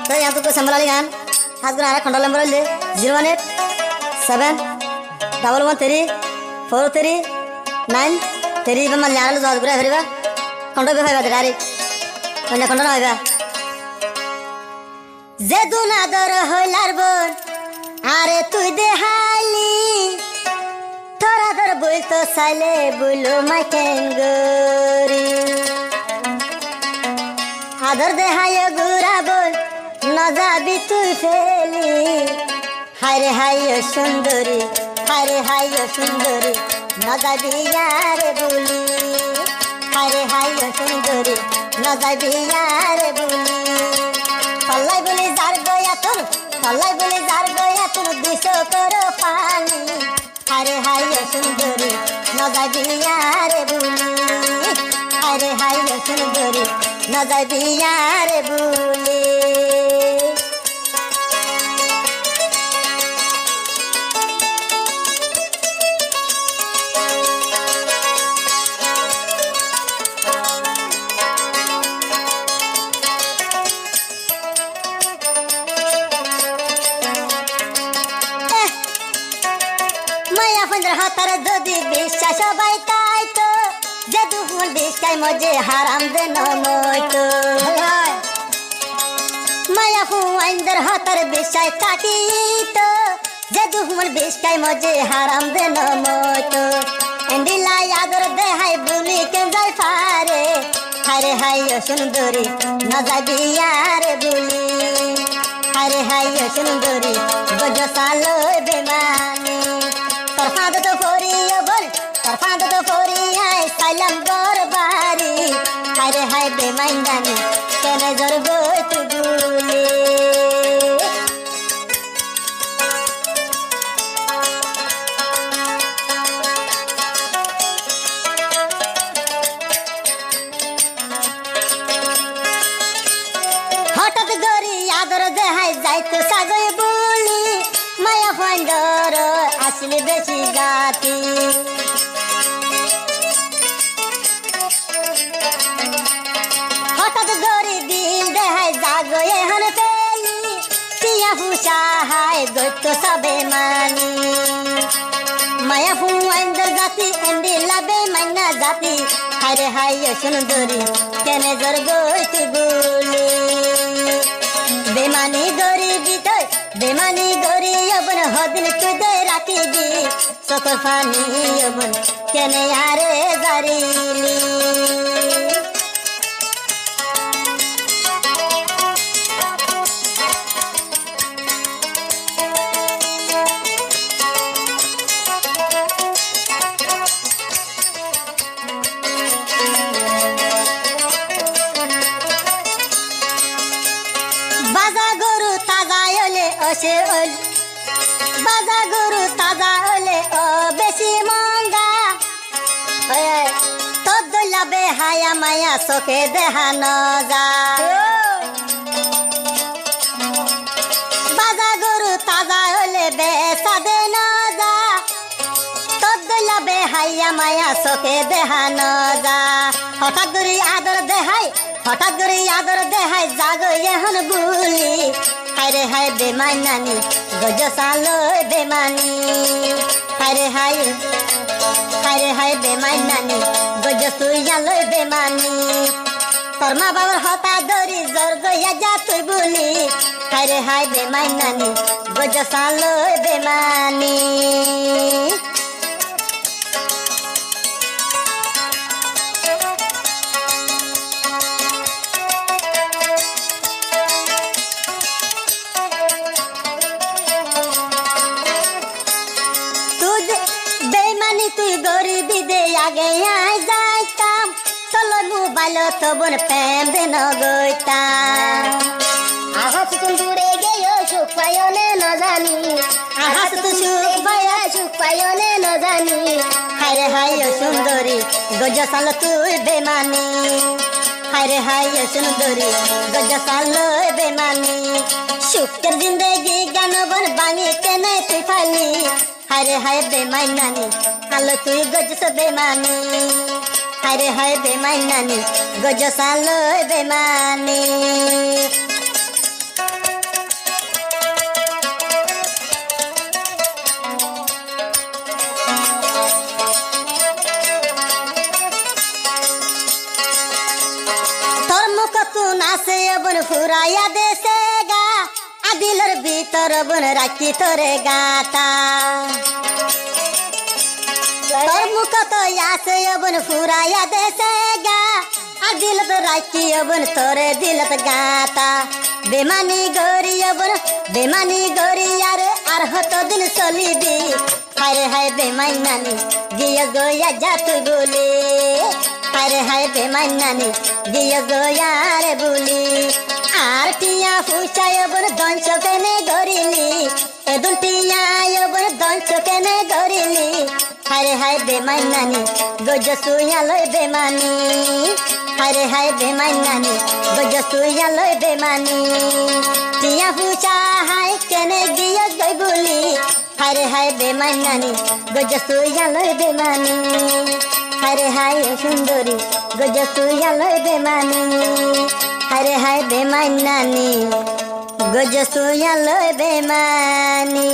तो यहाँ तो कोई संभाली गान हाथ गुना आरा खंडा नंबर ले 018 7 1 3 4 3 9 3 बे मन यार लो जाद गुरा फेरिबा खंडा बे भाई बादारी खंडा खंडा ना होइबा जे दुना दर हइलार बोन आरे तुई देहाली थोड़ा दर बोल तो साले बोलो माय टेंगरी आदर देहाय गुरा बोल न जाबी तुई फेली हाय हाय सुंदरी हाय सुंदरी न जाबी यार बोली हाय सुंदरी न जाबी यार बोली पल्लाई बोली जार गया तुम दिशो करो पानी हाय सुंदरी न जाबी यार बोली हाय सुंदरी न जाबी यार बोली हाथर ददी বিশ্বাস বাইতাই তো জাদু ফুল বিস্কাই মজে হারাম দে নময় তো মায়া ফুয়াইন্দর হাতর বিশ্বাই তাকি তো জাদু ফুল বিস্কাই মজে হারাম দে নময় তো এন্ডিলা ইয়াদর দে হাই বুলি কে যাই ফারে হায় সুন্দরী না যাবি আর বুলি হায় সুন্দরী গজসালো বেমানি तरफाद तो फोरी है साइलम गरबारी हाय बेमाइंदानी केने जर गई तू गुली हठात गरी आदर देहाय जाय तो सागय बोली माया फंदर আসলে বেশি গাতি হঠাৎ গরি দিল দেহাই জাগো এখন পেলি টিয়া হুসা হাই গইতো সবে মানি মায়া ফুয়াইন্দর জাতি এন্ডি লাবে মাইনা জাতি হায় সুন্দরী কেনে জর গইতি বলি বেমানি গরি অবন হদিন তুদে রাখিবি সকর ফানি অবন কেনে আরে জারিলি বাজা গরু তাজা হলে অসে বাজা গরু তাজা হলে ও বেশি মঙ্গা তোর দইলাবে হায়া মায়া চোখে দেখানো যা বাজা গরু তাজা হলে বেচা দে না যা তোর দইলাবে হায়া মায়া চোখে দেখানো যা হঠাৎ করে আদর দেহাই জাগো এখন বুলি হায় বেমানানি গজসালো বেমানি হায় বেমানানি গজসুইয়ালো বেমানি তোর মা বাবার হতা দরি জোর গইয়া যা তুই বুলি হায় বেমানানি গজসালো বেমানি তুই গরিবি দে আগে আয় যাইতাম চলো মোবাইল তো বোন প্রেম দে নগইতাম আহাস তুই দূরে গেও সুখ পায়নে ন জানি আহাস তুই সুখ পায়নে ন জানি হায় সুন্দরী গজসাল তুই বেমানি হায় সুন্দরী গজসাল বেমানি সুখের জিন্দগি গান বন বাঙি কেনে তুই ফালি हाय बेमानानी आलो तुई गजस बेमानी हाय बेमानानी गजसालो बेमानी আসে বন ফুরাইয়া দেশে গা আদিলর ভিতর বন রাখি তোরে গাতা তোর মুখ তো আসে বন ফুরাইয়া দেশে গা আদিলত রাখি বন তোরে দিলত গাতা বেমানি গরি বন বেমানি গরি আর হতো দিন চলিবি হায় হায় বেমাই নানি গিয়ে গয়া যা তুই বলে হায় হায় বেমাই নানি গিয়ে গয়া রে বলি আর টিয়া ফুসায় বন দঞ্চ কেনে গরিলি এদুন টিয়া বন দঞ্চ কেনে গরিলি হায় হায় বেমাই নানি গজ সুইয়া লই বেমানি হায় হায় বেমাই নানি গজ সুইয়া লই বেমানি টিয়া ফুসা হায় কেনে গিয়ে গই বলি হায় হায় বেমাই নানি গজ সুইয়া লই বেমানি হায় হায় সুন্দরী গজ সুইয়া লই বেমানি হায় হায় বেমাই নানি গজ সুইয়া লই বেমানি।